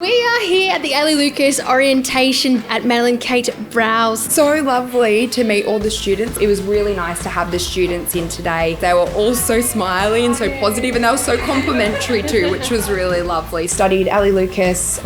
We are here at the Elly Orientation at Madeline Kate Brows. So lovely to meet all the students. It was really nice to have the students in today. They were all so smiley and so positive, and they were so complimentary too, which was really lovely. Studied Elly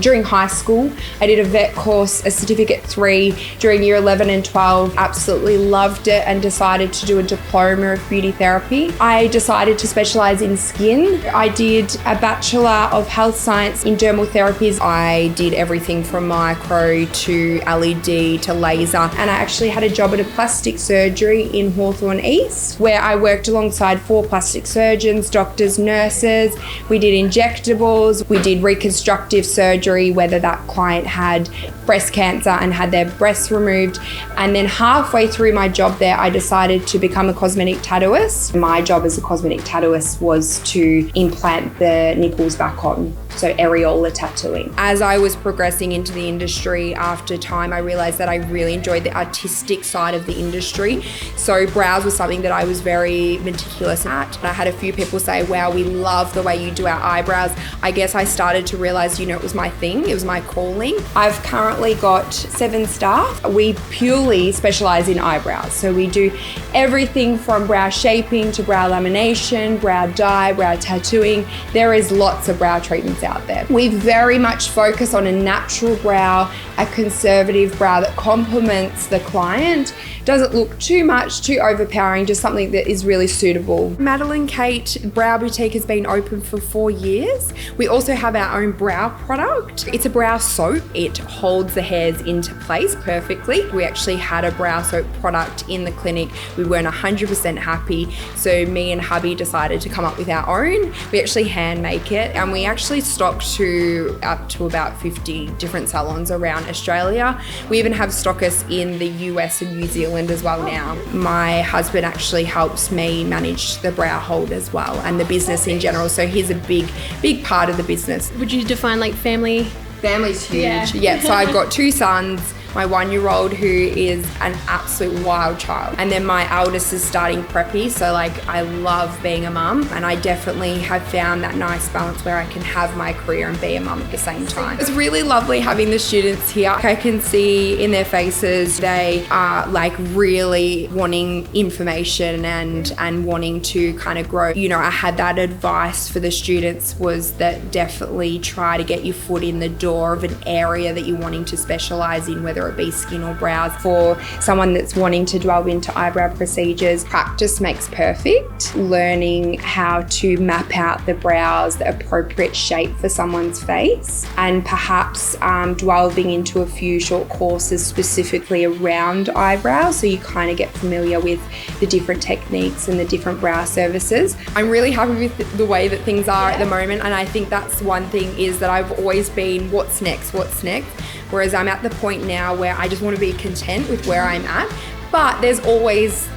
during high school. I did a vet course, a certificate 3 during year 11 and 12. Absolutely loved it and decided to do a Diploma of Beauty Therapy. I decided to specialise in skin. I did a Bachelor of Health Science in Dermal Therapy. I did everything from micro to LED to laser, and I actually had a job at a plastic surgery in Hawthorne East where I worked alongside 4 plastic surgeons, doctors, nurses. We did injectables, we did reconstructive surgery, whether that client had breast cancer and had their breasts removed. And then halfway through my job there, I decided to become a cosmetic tattooist. My job as a cosmetic tattooist was to implant the nipples back on, so areola tattooing. As I was progressing into the industry, after time, I realized that I really enjoyed the artistic side of the industry. So brows was something that I was very meticulous at. I had a few people say, wow, we love the way you do our eyebrows. I guess I started to realize, it was my thing, it was my calling. I've currently got 7 staff. We purely specialize in eyebrows. So we do everything from brow shaping to brow lamination, brow dye, brow tattooing. There is lots of brow treatments out there. We very much focus on a natural brow, a conservative brow that complements the client, doesn't look too much, too overpowering, just something that is really suitable. Madeline Kate Brow Boutique has been open for 4 years. We also have our own brow product. It's a brow soap. It holds the hairs into place perfectly. We actually had a brow soap product in the clinic. We weren't 100% happy, so me and hubby decided to come up with our own. We actually hand make it, and we actually stock up to about 50 different salons around Australia. We even have stockists in the US and New Zealand as well now. My husband actually helps me manage the brow hold as well and the business in general, so he's a big part of the business. Would you define like family? Family's huge. Yeah, so I've got 2 sons, my 1-year-old who is an absolute wild child, and then my eldest is starting preppy, so I love being a mum, and I definitely have found that nice balance where I can have my career and be a mum at the same time. It's really lovely having the students here. I can see in their faces they are really wanting information and wanting to kind of grow. I had that advice for the students was that definitely try to get your foot in the door of an area that you're wanting to specialize in, whether it be skin or brows. For someone that's wanting to delve into eyebrow procedures, practice makes perfect. Learning how to map out the brows, the appropriate shape for someone's face, and perhaps delving into a few short courses specifically around eyebrows so you kind of get familiar with the different techniques and the different brow services. I'm really happy with the way that things are at the moment, and I think that's one thing is that I've always been what's next, whereas I'm at the point now where I just want to be content with where I'm at, but there's always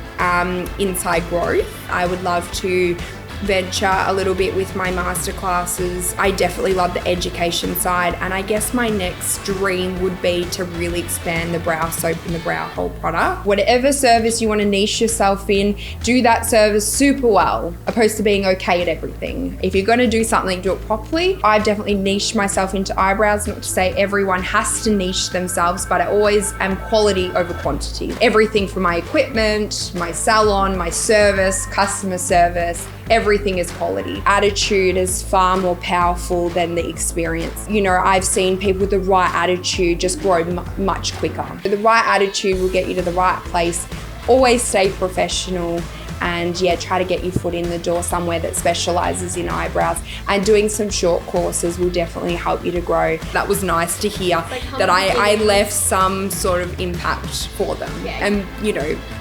inside growth. I would love to venture a little bit with my master classes. I definitely love the education side, and I guess my next dream would be to really expand the brow soap and the brow hold product. Whatever service you want to niche yourself in, do that service super well, opposed to being okay at everything. If you're going to do something, do it properly. I've definitely niched myself into eyebrows, not to say everyone has to niche themselves, but I always am quality over quantity. Everything from my equipment, my salon, my service, customer service, everything is quality. Attitude is far more powerful than the experience. I've seen people with the right attitude just grow much quicker. The right attitude will get you to the right place. Always stay professional, and try to get your foot in the door somewhere that specializes in eyebrows, and doing some short courses will definitely help you to grow. That was nice to hear that I left some sort of impact for them and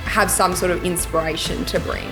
have some sort of inspiration to bring.